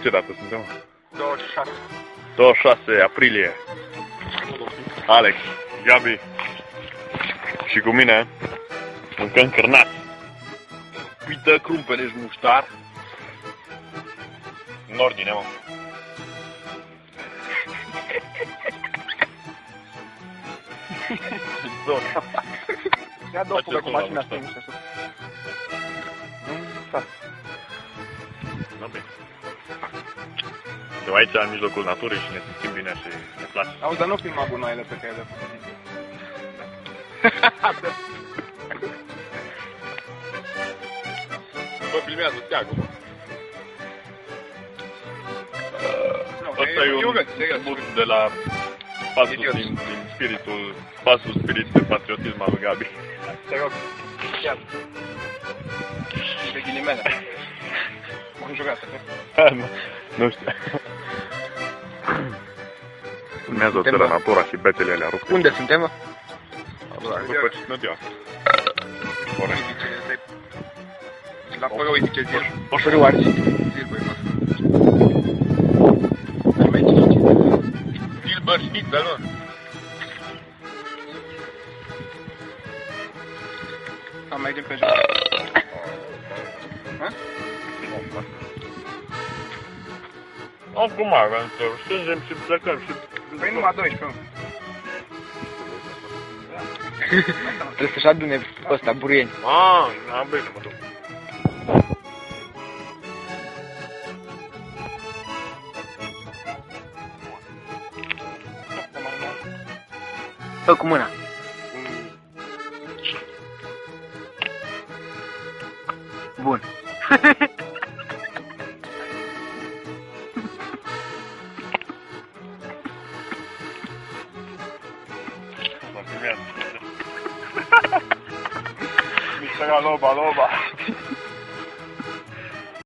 Ce dată suntem? 26. 26 aprilie. Alex, Gabi și cu mine mâncăm cârnați. Pită, crumpele și muștar. În ordine, mă. Ia două fuga cu mașina asta, nu știu. Suntem aici, în mijlocul naturii și ne simțim bine și ne place. Auzi, dar nu filma gunoaiele pe care le putem. Bă, filmează steagul, mă. Asta e un mut de la pasul spirit de patriotism al lui Gabi. Te rog, chiar. De ghilimele. M-am jucat, Nu știu. Urmează o țără natura și bețele alea rupte. Unde suntem, mă? După ce nu te-o. La Părău îi zice zil. Părău argint. Zil, băi, mă. Ai mai zice zil bărșniță, nu? Sau mergem pe jos? Acum avem să strângem și plecăm și... Păi numai 12. Trebuie să-și adune ăsta, buruieni. Am bine, mă duc. Fă cu mâna. Bun. Miștega loba.